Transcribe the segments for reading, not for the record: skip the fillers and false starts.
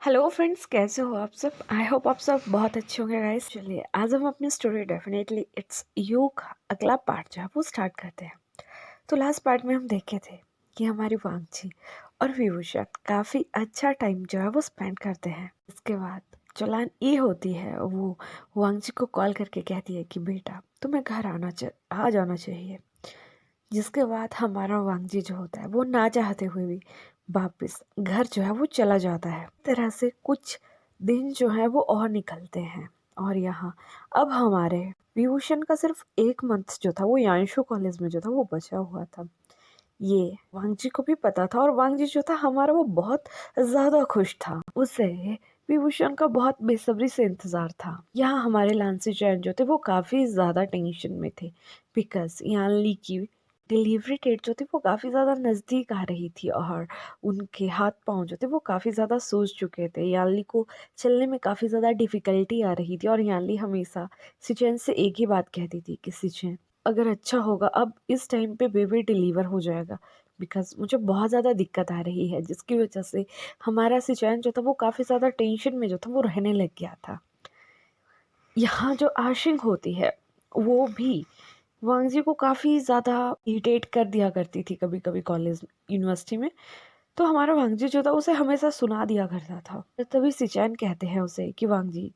Hello friends, कैसे हो आप सब। आई होप आप सब बहुत अच्छे होंगे गाइस। चलिए आज हम अपनी स्टोरी डेफिनेटली इट्स यू का अगला पार्ट जो है वो स्टार्ट करते हैं। तो लास्ट पार्ट में हम देखे थे कि हमारी वांगची और विभूषण काफ़ी अच्छा टाइम जो है वो स्पेंड करते हैं। इसके बाद जो लान ई होती है वो वांगची को कॉल करके कहती है कि बेटा तुम्हें घर आ जाना चाहिए। जिसके बाद हमारा वांगजी जो होता है वो ना चाहते हुए भी वापस घर जो है वो चला जाता है। इस तरह से कुछ दिन जो है वो और निकलते हैं और यहाँ अब हमारे विभूषण का सिर्फ 1 मंथ जो था वो यांशु कॉलेज में जो था वो बचा हुआ था। ये वांगजी को भी पता था और वांगजी जो था हमारा वो बहुत ज्यादा खुश था। उसे विभूषण का बहुत बेसब्री से इंतजार था। यहाँ हमारे लांसी जैन जो थे वो काफी ज्यादा टेंशन में थे बिकॉज यानली की डिलीवरी डेट जो थी वो काफ़ी ज़्यादा नज़दीक आ रही थी और उनके हाथ पांव जो थे वो काफ़ी ज़्यादा सूज चुके थे। यानली को चलने में काफ़ी ज़्यादा डिफ़िकल्टी आ रही थी और यानली हमेशा सिचेन से एक ही बात कहती थी कि सिचेन अगर अच्छा होगा अब इस टाइम पे बेबी डिलीवर हो जाएगा बिकॉज मुझे बहुत ज़्यादा दिक्कत आ रही है। जिसकी वजह से हमारा सिचेन जो था वो काफ़ी ज़्यादा टेंशन में जो था वो रहने लग गया था। यहाँ जो आशिंग होती है वो भी वांगजी को काफ़ी ज़्यादा इरिटेट कर दिया करती थी कभी कभी कॉलेज यूनिवर्सिटी में। तो हमारा वांगजी जो था उसे हमेशा सुना दिया करता था। तभी सिचैन कहते हैं उसे कि वांगजी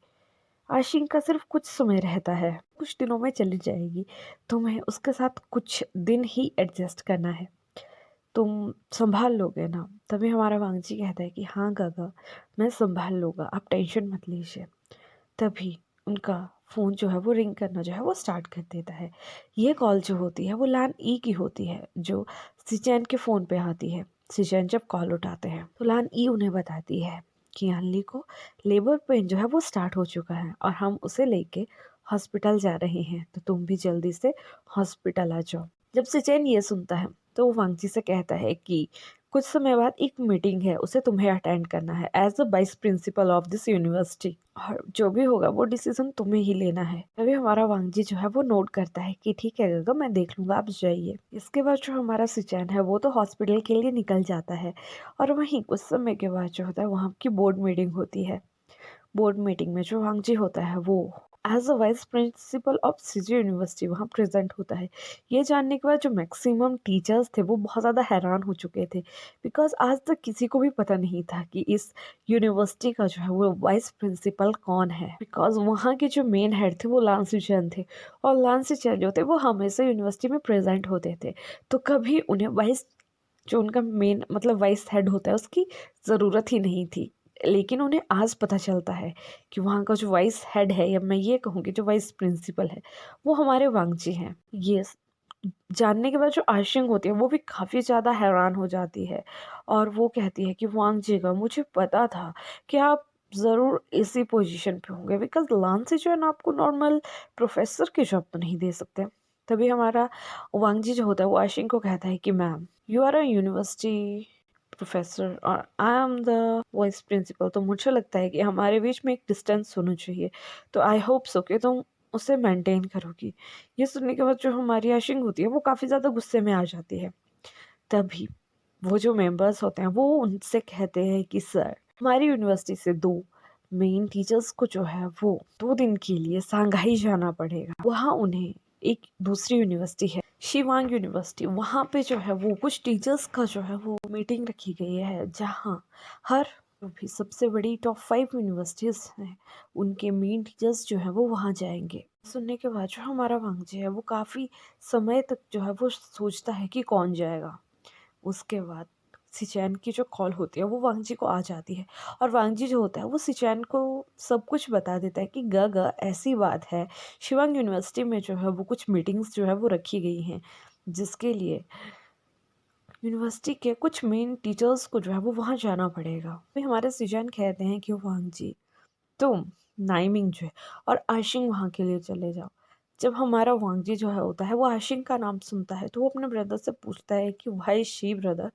आशिंग का सिर्फ कुछ समय रहता है, कुछ दिनों में चली जाएगी, तुम्हें उसके साथ कुछ दिन ही एडजस्ट करना है, तुम संभाल लोगे ना। तभी हमारा वांगजी कहता है कि हाँ गागा मैं संभाल लूँगा, आप टेंशन मत लीजिए। तभी उनका फ़ोन जो है वो रिंग करना जो है वो स्टार्ट कर देता है। ये कॉल जो होती है वो लान ई की होती है जो सिचैन के फ़ोन पे आती है। सिचैन जब कॉल उठाते हैं तो लान ई उन्हें बताती है कि यानली को लेबर पेन जो है वो स्टार्ट हो चुका है और हम उसे लेके हॉस्पिटल जा रहे हैं, तो तुम भी जल्दी से हॉस्पिटल आ जाओ। जब सिचैन ये सुनता है तो वो वांगजी से कहता है कि कुछ समय बाद एक मीटिंग है, उसे तुम्हें अटेंड करना है as the vice principal of this university, और जो भी होगा वो डिसीजन तुम्हें ही लेना है। तभी हमारा वांगजी जो है वो नोट करता है कि ठीक है गगा मैं देख लूंगा, आप जाइए। इसके बाद जो हमारा सिचैन है वो तो हॉस्पिटल के लिए निकल जाता है और वहीं कुछ समय के बाद जो होता है वहाँ की बोर्ड मीटिंग होती है। बोर्ड मीटिंग में जो वांगजी होता है वो as a vice principal of CG university वहाँ प्रेजेंट होता है। ये जानने के बाद जो मैक्सिमम टीचर्स थे वो बहुत ज़्यादा हैरान हो चुके थे बिकॉज आज तक किसी को भी पता नहीं था कि इस यूनिवर्सिटी का जो है वो वाइस प्रिंसिपल कौन है। बिकॉज वहाँ के जो मेन हेड थे वो लांसी चैन थे और लांसी चैन जो थे वो हमेशा यूनिवर्सिटी में प्रेजेंट होते थे, तो कभी उन्हें वाइस जो उनका मेन मतलब वाइस हेड होता है उसकी ज़रूरत ही नहीं थी। लेकिन उन्हें आज पता चलता है कि वहाँ का जो वाइस हेड है या मैं ये कहूँगी जो वाइस प्रिंसिपल है वो हमारे वांगजी हैं। ये जानने के बाद जो आशिंग होती है वो भी काफ़ी ज़्यादा हैरान हो जाती है और वो कहती है कि वांगजी का मुझे पता था कि आप ज़रूर इसी पोजीशन पे होंगे बिकॉज लांसी जो है ना आपको नॉर्मल प्रोफेसर की जॉब तो नहीं दे सकते। तभी हमारा वांगजी जो होता है वो आशिंग को कहता है कि ma'am you are a university professor और I am the vice principal, तो मुझे लगता है कि हमारे बीच में एक डिस्टेंस होना चाहिए, तो आई होप सो कि तुम उसे मेंटेन करोगी। ये सुनने के बाद जो हमारी आशिंग होती है वो काफ़ी ज़्यादा गुस्से में आ जाती है। तभी वो जो मेंबर्स होते हैं वो उनसे कहते हैं कि सर हमारी यूनिवर्सिटी से 2 मेन टीचर्स को जो है वो 2 दिन के लिए सांघाई जाना पड़ेगा। वहाँ उन्हें एक दूसरी यूनिवर्सिटी है शिवांग यूनिवर्सिटी, वहाँ पे जो है वो कुछ टीचर्स का जो है वो मीटिंग रखी गई है जहाँ हर जो भी सबसे बड़ी टॉप 5 यूनिवर्सिटीज हैं उनके मेन टीचर्स जो है वो वहाँ जाएंगे। सुनने के बाद जो हमारा वांगजी है वो काफ़ी समय तक जो है वो सोचता है कि कौन जाएगा। उसके बाद सिचैन की जो कॉल होती है वो वांगजी को आ जाती है और वांगजी जो होता है वो सिचैन को सब कुछ बता देता है कि ग ऐसी बात है, शिवांग यूनिवर्सिटी में जो है वो कुछ मीटिंग्स जो है वो रखी गई हैं जिसके लिए यूनिवर्सिटी के कुछ मेन टीचर्स को जो है वो वहाँ जाना पड़ेगा। फिर हमारे सिचैन कहते हैं कि वांगजी तुम नाइमिंग जो है और आशिंग वहाँ के लिए चले जाओ। जब हमारा वांगजी जो है होता है वो आशिंग का नाम सुनता है तो वो अपने ब्रदर से पूछता है कि भाई शी ब्रदर।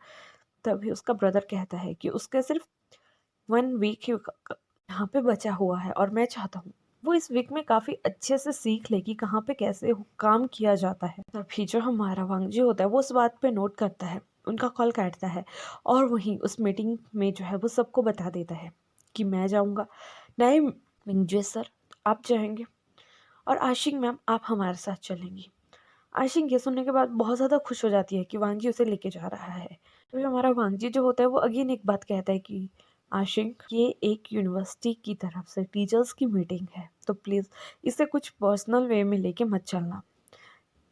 तभी उसका ब्रदर कहता है कि उसका सिर्फ 1 वीक ही यहाँ पे बचा हुआ है और मैं चाहता हूँ वो इस वीक में काफ़ी अच्छे से सीख ले कि कहाँ पे कैसे काम किया जाता है। तभी जो हमारा वांगजी होता है वो उस बात पे नोट करता है, उनका कॉल काटता है और वहीं उस मीटिंग में जो है वो सबको बता देता है कि मैं जाऊँगा, नहीं मिंगजे सर आप जाएँगे और आशिंग मैम आप हमारे साथ चलेंगी। आशिंग ये सुनने के बाद बहुत ज़्यादा खुश हो जाती है कि वांगजी उसे लेके जा रहा है। तो ये हमारा वांगजी जो होता है वो अगेन एक बात कहता है कि आशिंग ये एक यूनिवर्सिटी की तरफ से टीचर्स की मीटिंग है, तो प्लीज़ इसे कुछ पर्सनल वे में लेके मत चलना।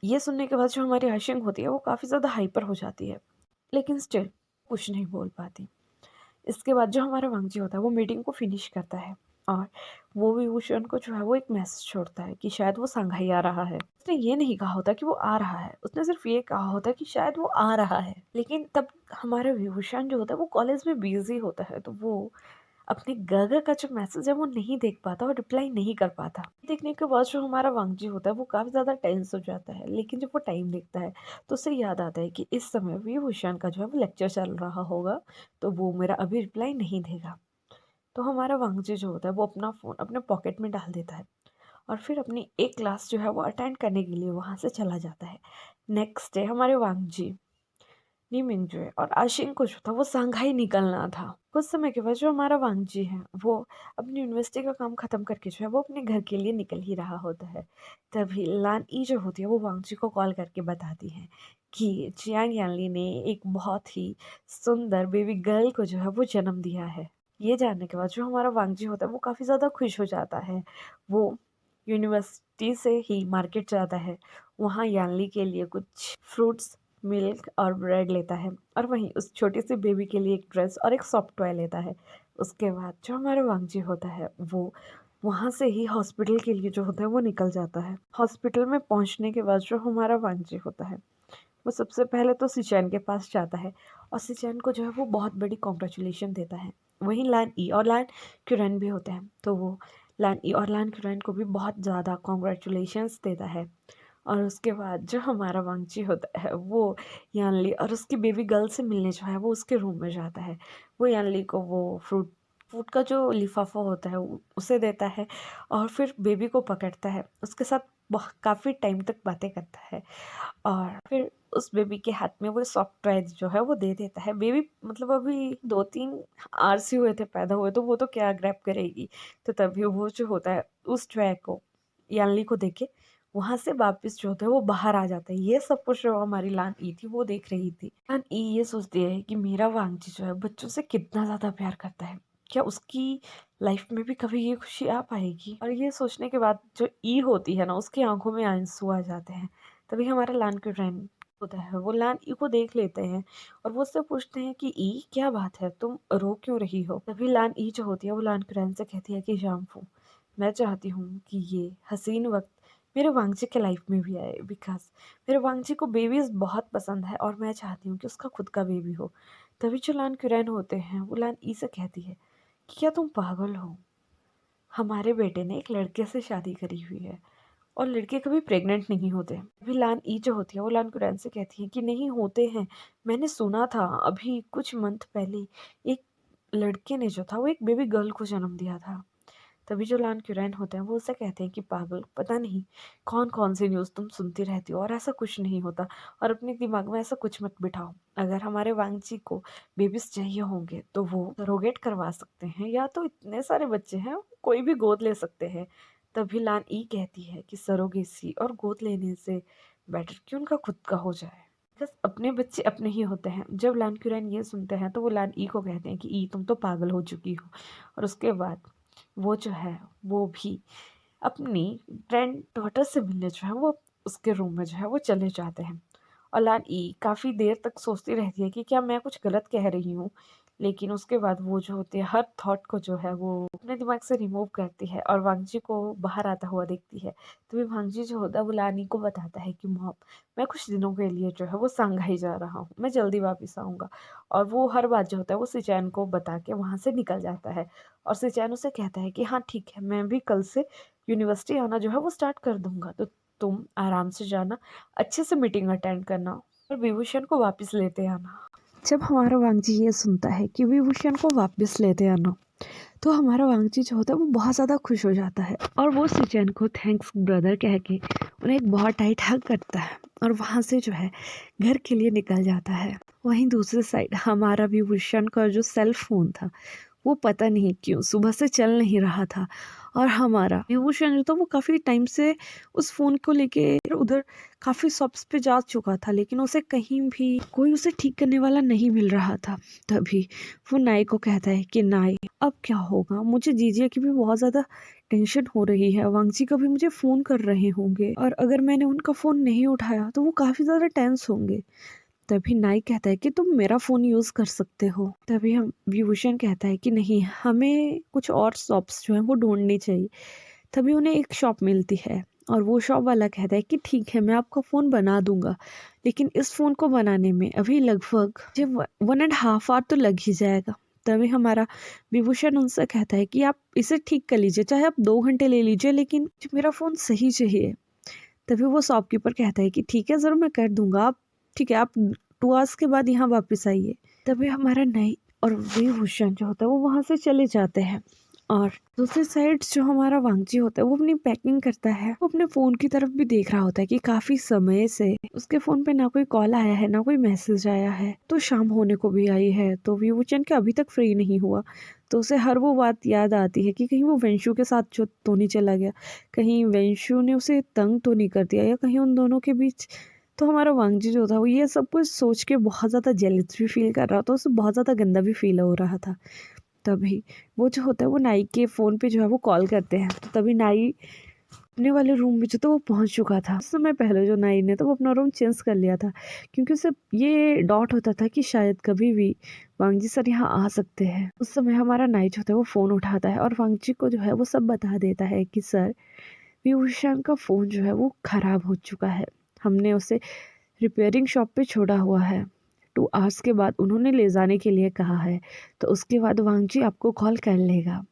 ये सुनने के बाद जो हमारी आशिंग होती है वो काफ़ी ज़्यादा हाइपर हो जाती है, लेकिन स्टिल कुछ नहीं बोल पाती। इसके बाद जो हमारा वांगजी होता है वो मीटिंग को फिनिश करता है और वो विभूषण को जो है वो एक मैसेज छोड़ता है कि शायद वो संघाई आ रहा है। उसने ये नहीं कहा होता कि वो आ रहा है, उसने सिर्फ ये कहा होता कि शायद वो आ रहा है। लेकिन तब हमारा विभूषण जो होता है वो कॉलेज में बिजी होता है, तो वो अपने गगा का जो मैसेज है वो नहीं देख पाता और रिप्लाई नहीं कर पाता। देखने के बाद जो हमारा वांगजी होता है वो काफ़ी ज़्यादा टेंस हो जाता है, लेकिन जब वो टाइम देखता है तो उसे याद आता है कि इस समय विभूषण का जो है वो लेक्चर चल रहा होगा, तो वो मेरा अभी रिप्लाई नहीं देगा। तो हमारा वांगजी जो होता है वो अपना फ़ोन अपने पॉकेट में डाल देता है और फिर अपनी एक क्लास जो है वो अटेंड करने के लिए वहाँ से चला जाता है। नेक्स्ट डे हमारे वांगजी नीमिंगजुए और आशिंग को जो था वो शंघाई निकलना था। कुछ समय के बाद जो हमारा वांगजी है वो अपनी यूनिवर्सिटी का काम ख़त्म करके जो है वो अपने घर के लिए निकल ही रहा होता है। तभी लान ई जो होती है वो वांगजी को कॉल करके बताती है कि चियांग यानली ने एक बहुत ही सुंदर बेबी गर्ल को जो है वो जन्म दिया है। ये जानने के बाद जो हमारा वांगजी होता है वो काफ़ी ज़्यादा खुश हो जाता है। वो यूनिवर्सिटी से ही मार्केट जाता है, वहाँ यानली के लिए कुछ फ्रूट्स, मिल्क और ब्रेड लेता है और वहीं उस छोटी सी बेबी के लिए एक ड्रेस और एक सॉफ्ट टॉय लेता है। उसके बाद जो हमारा वांगजी होता है वो वहाँ से ही हॉस्पिटल के लिए जो होता है वो निकल जाता है। हॉस्पिटल में पहुँचने के बाद जो हमारा वांगजी होता है वो सबसे पहले तो सिचैन के पास जाता है और सिचैन को जो है वो बहुत बड़ी कॉन्ग्रेचुलेशन देता है। वहीं लान ई और लान क्यूरन भी होते हैं, तो वो लान ई और लान क्यूरन को भी बहुत ज़्यादा कॉन्ग्रेचुलेशंस देता है। और उसके बाद जो हमारा वांगची होता है वो यानली और उसकी बेबी गर्ल से मिलने जो है वो उसके रूम में जाता है। वो यानली को वो फ्रूट फ्रूट का जो लिफाफा होता है उसे देता है और फिर बेबी को पकड़ता है, उसके साथ काफ़ी टाइम तक बातें करता है और फिर उस बेबी के हाथ में वो सॉफ्ट टॉय जो है वो दे देता है। बेबी मतलब अभी 2-3 आवर्स ही हुए थे पैदा हुए, तो वो तो क्या ग्रैब करेगी। तो तभी वो जो होता है उस टॉय को यानली को देके वहाँ से वापस जो होता है वो बाहर आ जाता है। ये सब कुछ जो हमारी लान ई थी वो देख रही थी। लान ई ये सोचती है कि मेरा वांगजी जो है बच्चों से कितना ज़्यादा प्यार करता है, क्या उसकी लाइफ में भी कभी ये खुशी आ पाएगी। और ये सोचने के बाद जो ई होती है ना उसकी आंखों में आंसू आ जाते हैं। तभी हमारा लान के फ्रेंड होता है वो लान ई को देख लेते हैं और वो उससे पूछते हैं कि ई क्या बात है, तुम रो क्यों रही हो। तभी लान ई जो होती है वो लान के से कहती है कि जामफू, मैं चाहती हूँ कि ये हसीन वक्त मेरे वांगजी के लाइफ में भी आए, बिकॉज मेरे वांगजी को बेबीज बहुत पसंद है और मैं चाहती हूँ कि उसका खुद का बेबी हो। तभी जो लान क्यूरैन होते हैं वो लान ई से कहती है कि क्या तुम पागल हो, हमारे बेटे ने एक लड़के से शादी करी हुई है और लड़के कभी प्रेग्नेंट नहीं होते। अभी लान ई जो होती है वो लान कुरैन से कहती है कि नहीं होते हैं, मैंने सुना था अभी कुछ मंथ पहले एक लड़के ने जो था वो एक बेबी गर्ल को जन्म दिया था। तभी जो लान क्यूरैन होते हैं वो उससे कहते हैं कि पागल, पता नहीं कौन कौन सी न्यूज़ तुम सुनती रहती हो और ऐसा कुछ नहीं होता और अपने दिमाग में ऐसा कुछ मत बिठाओ। अगर हमारे वांगजी को बेबीज चाहिए होंगे तो वो सरोगेट करवा सकते हैं, या तो इतने सारे बच्चे हैं कोई भी गोद ले सकते हैं। तभी लान ई कहती है कि सरोगेसी और गोद लेने से बेटर कि उनका खुद का हो जाए, बस अपने बच्चे अपने ही होते हैं। जब लान क्यूरैन ये सुनते हैं तो वो लान ई को कहते हैं कि ई तुम तो पागल हो चुकी हो। और उसके बाद वो जो है वो भी अपनी ग्रैंड डॉटर से मिलने जो है वो उसके रूम में जो है वो चले जाते हैं। और लान ई काफ़ी देर तक सोचती रहती है कि क्या मैं कुछ गलत कह रही हूँ, लेकिन उसके बाद वो जो होती है हर थॉट को जो है वो अपने दिमाग से रिमूव करती है और वांगजी को बाहर आता हुआ देखती है। तभी वांगजी जो होता है वो लानी को बताता है कि मॉम, मैं कुछ दिनों के लिए जो है वो संघाई जा रहा हूँ, मैं जल्दी वापस आऊँगा। और वो हर बात जो होता है वो सिचैन को बता के वहाँ से निकल जाता है और सिचैन उसे कहता है कि हाँ ठीक है, मैं भी कल से यूनिवर्सिटी आना जो है वो स्टार्ट कर दूँगा, तो तुम आराम से जाना, अच्छे से मीटिंग अटेंड करना और विभूषण को वापस लेते आना। जब हमारा वांगजी ये सुनता है कि विभूषण को वापस लेते आना, तो हमारा वांगजी जो होता है वो बहुत ज़्यादा खुश हो जाता है और वो सिचैन को थैंक्स ब्रदर कह के उन्हें एक बहुत टाइट हग करता है और वहाँ से जो है घर के लिए निकल जाता है। वहीं दूसरी साइड हमारा विभूषण का जो सेल फोन था वो पता नहीं क्यों सुबह से चल नहीं रहा था। और हमारा विभूषण जो था वो काफ़ी टाइम से उस फ़ोन को लेके इधर उधर काफ़ी शॉप्स पे जा चुका था, लेकिन उसे कहीं भी कोई उसे ठीक करने वाला नहीं मिल रहा था। तभी वो नाई को कहता है कि नाई अब क्या होगा, मुझे जीजिया की भी बहुत ज़्यादा टेंशन हो रही है, वांगजी का भी मुझे फ़ोन कर रहे होंगे और अगर मैंने उनका फ़ोन नहीं उठाया तो वो काफ़ी ज़्यादा टेंस होंगे। तभी नाई कहता है कि तुम मेरा फ़ोन यूज़ कर सकते हो। तभी हम विभूषण कहता है कि नहीं, हमें कुछ और शॉप्स जो हैं वो ढूँढनी चाहिए। तभी उन्हें एक शॉप मिलती है और वो शॉप वाला कहता है कि ठीक है, मैं आपका फ़ोन बना दूँगा, लेकिन इस फ़ोन को बनाने में अभी लगभग मुझे 1 एंड हाफ आवर तो लग ही जाएगा। तभी हमारा विभूषण उनसे कहता है कि आप इसे ठीक कर लीजिए, चाहे आप 2 घंटे ले लीजिए, लेकिन मुझे मेरा फ़ोन सही चाहिए। तभी वो शॉपकीपर कहता है कि ठीक है, ज़रूर मैं कर दूँगा, आप ठीक है, आप 2 आवर्स के बाद यहाँ वापस आइए। तभी हमारा नई और विभूषण जो होता है वो वहाँ से चले जाते हैं और दूसरी साइड जो हमारा वांगजी होता है वो अपनी पैकिंग करता है। वो अपने फ़ोन की तरफ भी देख रहा होता है कि काफ़ी समय से उसके फ़ोन पे ना कोई कॉल आया है, ना कोई मैसेज आया है। तो शाम होने को भी आई है, तो विभूषण के अभी तक फ्री नहीं हुआ। तो उसे हर वो बात याद आती है कि कहीं वो वेंशु के साथ जो तो नहीं चला गया, कहीं वेंशु ने उसे तंग तो नहीं कर दिया, या कहीं उन दोनों के बीच। तो हमारा वांगजी जो था वो ये सब कुछ सोच के बहुत ज़्यादा जेलस भी फील कर रहा था, उसे बहुत ज़्यादा गंदा भी फील हो रहा था। तभी वो जो होता है वो नाई के फ़ोन पे जो है वो कॉल करते हैं। तो तभी नाई अपने वाले रूम में जो था वो पहुंच चुका था। उस समय पहले जो नाई ने तो वो अपना रूम चेंज कर लिया था, क्योंकि उसे ये डाउट होता था कि शायद कभी भी वांगजी सर यहाँ आ सकते हैं। उस समय हमारा नाई जो होता है वो फ़ोन उठाता है और वांगजी को जो है वो सब बता देता है कि सर, विभूषण का फ़ोन जो है वो ख़राब हो चुका है, हमने उसे रिपेयरिंग शॉप पे छोड़ा हुआ है, 2 आवर्स के बाद उन्होंने ले जाने के लिए कहा है, तो उसके बाद वांगजी आपको कॉल कर लेगा।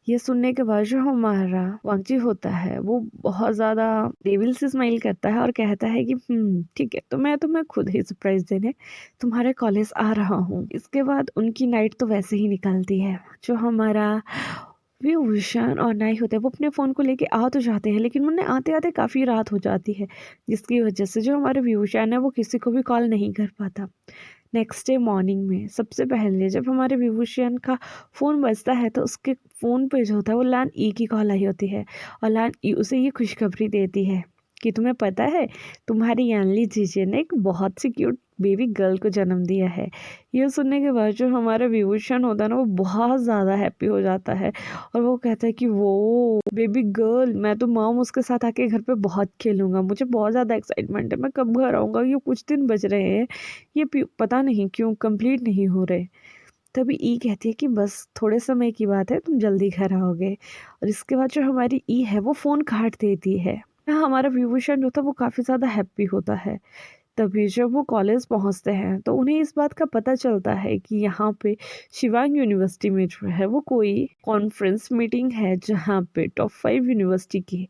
ये सुनने के बाद जो हमारा वांगजी होता है वो बहुत ज़्यादा डेविल से स्माइल करता है और कहता है कि ठीक है, तो मैं तुम्हें खुद ही सरप्राइज देने तुम्हारे कॉलेज आ रहा हूँ। इसके बाद उनकी नाइट तो वैसे ही निकलती है। जो हमारा विभूषण और नाई होते हैं वो अपने फ़ोन को लेके आ तो जाते हैं, लेकिन उन्हें आते आते काफ़ी रात हो जाती है, जिसकी वजह से जो हमारे विभूषण है वो किसी को भी कॉल नहीं कर पाता। नेक्स्ट डे मॉर्निंग में सबसे पहले जब हमारे विभूषण का फ़ोन बजता है तो उसके फ़ोन पे जो होता है वो लैन ई की कॉल आई होती है और लैन ई उसे ये खुशखबरी देती है कि तुम्हें पता है, तुम्हारी यानली जीजे ने एक बहुत सी क्यूट बेबी गर्ल को जन्म दिया है। ये सुनने के बाद जो हमारा विभूषण होता है ना वो बहुत ज़्यादा हैप्पी हो जाता है और वो कहता है कि वो बेबी गर्ल, मैं तो मॉम उसके साथ आके घर पे बहुत खेलूंगा, मुझे बहुत ज़्यादा एक्साइटमेंट है, मैं कब घर आऊँगा, ये कुछ दिन बच रहे हैं, ये पता नहीं क्यों कंप्लीट नहीं हो रहे। तभी ई कहती है कि बस थोड़े समय की बात है, तुम जल्दी घर आओगे। और इसके बाद जो हमारी ई है वो फ़ोन काट देती है। हमारा विभूषण जो था वो काफ़ी ज़्यादा हैप्पी होता है। तभी जब वो कॉलेज पहुंचते हैं तो उन्हें इस बात का पता चलता है कि यहाँ पे शिवांग यूनिवर्सिटी में जो है वो कोई कॉन्फ्रेंस मीटिंग है, जहाँ पे टॉप 5 यूनिवर्सिटी के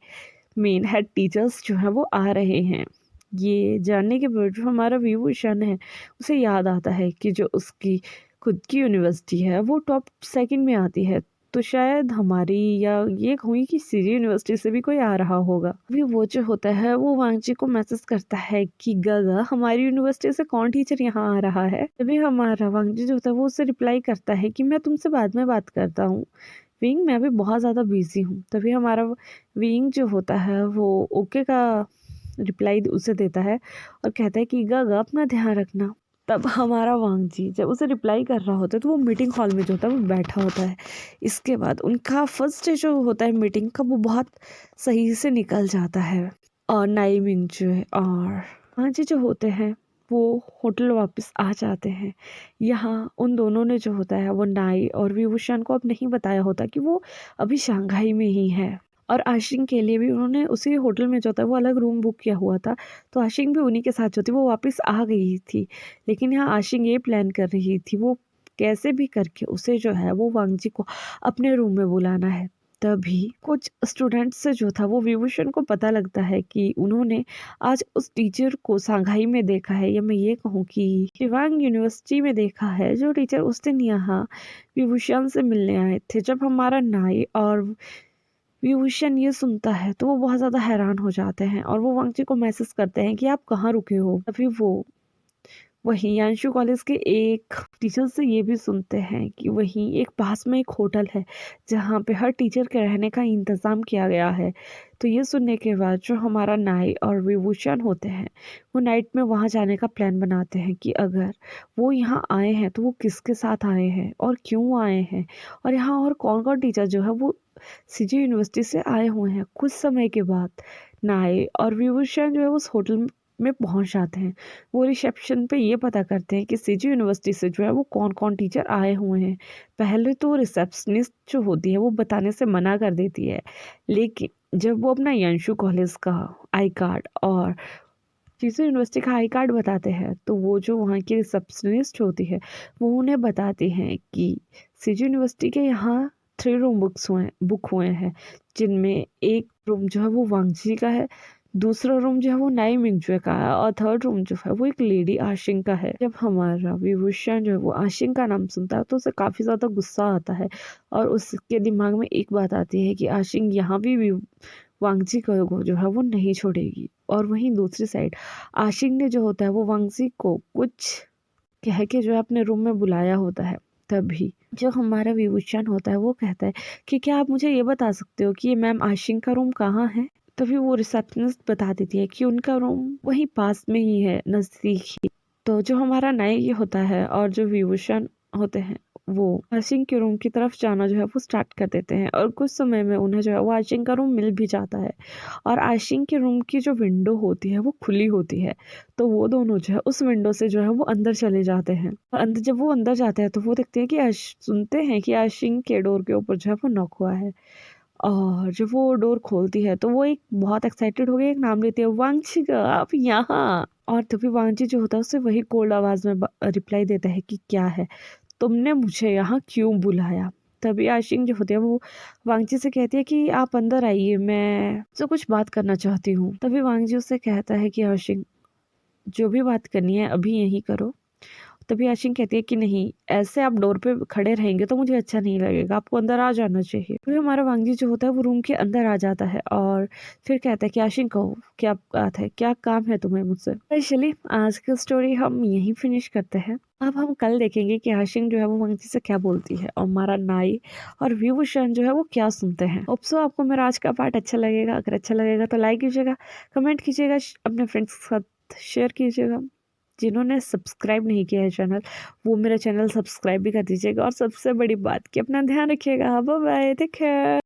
मेन हेड टीचर्स जो हैं वो आ रहे हैं। ये जानने के बाद जो हमारा विभूषण है उसे याद आता है कि जो उसकी खुद की यूनिवर्सिटी है वो टॉप 2 में आती है, तो शायद हमारी या ये कहूँगी कि सीरी यूनिवर्सिटी से भी कोई आ रहा होगा। अभी वो जो होता है वो वांगजी को मैसेज करता है कि गगा, हमारी यूनिवर्सिटी से कौन टीचर यहाँ आ रहा है। तभी हमारा वांगजी जो होता है वो उसे रिप्लाई करता है कि मैं तुमसे बाद में बात करता हूँ विंग, मैं अभी बहुत ज़्यादा बिजी हूँ। तभी हमारा विंग जो होता है वो ओके का रिप्लाई उसे देता है और कहता है कि गगा अपना ध्यान रखना। तब हमारा वांगजी जब उसे रिप्लाई कर रहा होता है तो वो मीटिंग हॉल में जो होता है वो बैठा होता है। इसके बाद उनका फर्स्ट डे जो होता है मीटिंग का वो बहुत सही से निकल जाता है और नाई मिंग जो है और वांगजी जो होते हैं वो होटल वापस आ जाते हैं। यहाँ उन दोनों ने जो होता है वो नाई और विभूषण को अब नहीं बताया होता कि वो अभी शंघाई में ही है और आशिंग के लिए भी उन्होंने उसी होटल में जो था वो अलग रूम बुक किया हुआ था, तो आशिंग भी उन्हीं के साथ जो थी वो वापस आ गई थी। लेकिन यहाँ आशिंग ये प्लान कर रही थी वो कैसे भी करके उसे जो है वो वांगजी को अपने रूम में बुलाना है। तभी कुछ स्टूडेंट्स से जो था वो विभूषण को पता लगता है कि उन्होंने आज उस टीचर को सांघाई में देखा है, या मैं ये कहूँ कि शिवांग यूनिवर्सिटी में देखा है, जो टीचर उस दिन यहाँ विभूषण से मिलने आए थे। जब हमारा नाई और विभूषण ये सुनता है तो वो बहुत ज़्यादा हैरान हो जाते हैं और वो वांगजी को मैसेज करते हैं कि आप कहाँ रुके हो। तभी वो वहीं यांशु कॉलेज के एक टीचर से ये भी सुनते हैं कि वहीं एक पास में एक होटल है जहाँ पे हर टीचर के रहने का इंतज़ाम किया गया है। तो ये सुनने के बाद जो हमारा नाई और विभूषण होते हैं वो नाइट में वहाँ जाने का प्लान बनाते हैं कि अगर वो यहाँ आए हैं तो वो किसके साथ आए हैं और क्यों आए हैं, और यहाँ और कौन कौन टीचर जो है वो सीजी यूनिवर्सिटी से आए हुए हैं। कुछ समय के बाद नाई और विभूषण जो है उस होटल में पहुंच जाते हैं। वो रिसेप्शन पे ये पता करते हैं कि सीजी यूनिवर्सिटी से जो है वो कौन कौन टीचर आए हुए हैं। पहले तो रिसेप्शनिस्ट जो होती है वो बताने से मना कर देती है, लेकिन जब वो अपना यंशु कॉलेज का आई कार्ड और सीजी यूनिवर्सिटी का आई कार्ड बताते हैं तो वो जो वहाँ की रिसेप्शनिस्ट होती है वो उन्हें बताती हैं कि सीजी यूनिवर्सिटी के यहाँ 3 रूम बुक हुए हैं, जिनमें एक रूम जो है वो वांगजी का है, दूसरा रूम जो है वो नाई मिंगजुए का है और थर्ड रूम जो है वो एक लेडी आशिंग का है। जब हमारा विभूषण जो है वो आशिंग का नाम सुनता है तो उसे काफ़ी ज़्यादा गुस्सा आता है और उसके दिमाग में एक बात आती है कि आशिंग यहाँ भी वांगजी को जो है वो नहीं छोड़ेगी। और वहीं दूसरी साइड आशिंग ने जो होता है वो वांगजी को कुछ कह के जो है अपने रूम में बुलाया होता है। तभी जो हमारा विभूषण होता है वो कहता है कि क्या आप मुझे ये बता सकते हो कि ये मैम आशिंग का रूम कहाँ है। तभी वो रिसेप्शनिस्ट बता देती है कि उनका रूम वहीं पास में ही है, नज़दीक ही। तो जो हमारा नायक होता है और जो विभूषण होते हैं वो आशिंग के रूम की तरफ जाना जो है वो स्टार्ट कर देते हैं और कुछ समय में उन्हें जो है वो आशिंग का रूम मिल भी जाता है और आशिंग के रूम की जो विंडो होती है वो खुली होती है। तो वो दोनों जो है उस विंडो से जो है वो अंदर चले जाते हैं और अंदर जब वो अंदर जाते हैं तो वो देखते हैं कि सुनते हैं कि आशिंग के डोर के ऊपर जो है वो नॉक हुआ है और जब वो डोर खोलती है तो वो एक बहुत एक्साइटेड हो गई, एक नाम लेती है, वांगचिका आप यहाँ। और तभी वांगची जो होता है उससे वही कोल्ड आवाज में रिप्लाई देता है कि क्या है, तुमने मुझे यहाँ क्यों बुलाया। तभी आशिंग जो होती है वो वांगची से कहती है कि आप अंदर आइए, मैं तो कुछ बात करना चाहती हूँ। तभी वांगची उससे कहता है कि आशिंग जो भी बात करनी है अभी यही करो। तभी आशिंग कहती है कि नहीं, ऐसे आप डोर पे खड़े रहेंगे तो मुझे अच्छा नहीं लगेगा, आपको अंदर आ जाना चाहिए। फिर हमारा वांगजी जो होता है वो रूम के अंदर आ जाता है और फिर कहता है कि आशिंग कहो क्या बात है, क्या काम है तुम्हें मुझसे। चलिए आज की स्टोरी हम यहीं फिनिश करते हैं। अब हम कल देखेंगे कि आशिंग जो है वो वांगजी से क्या बोलती है और हमारा नाई और विभूषण जो है वो क्या सुनते हैं। होप्सो आपको मेरा आज का पार्ट अच्छा लगेगा। अगर अच्छा लगेगा तो लाइक कीजिएगा, कमेंट कीजिएगा, अपने फ्रेंड्स के साथ शेयर कीजिएगा। जिन्होंने सब्सक्राइब नहीं किया है चैनल वो मेरा चैनल सब्सक्राइब भी कर दीजिएगा और सबसे बड़ी बात कि अपना ध्यान रखिएगा। Bye bye, take care.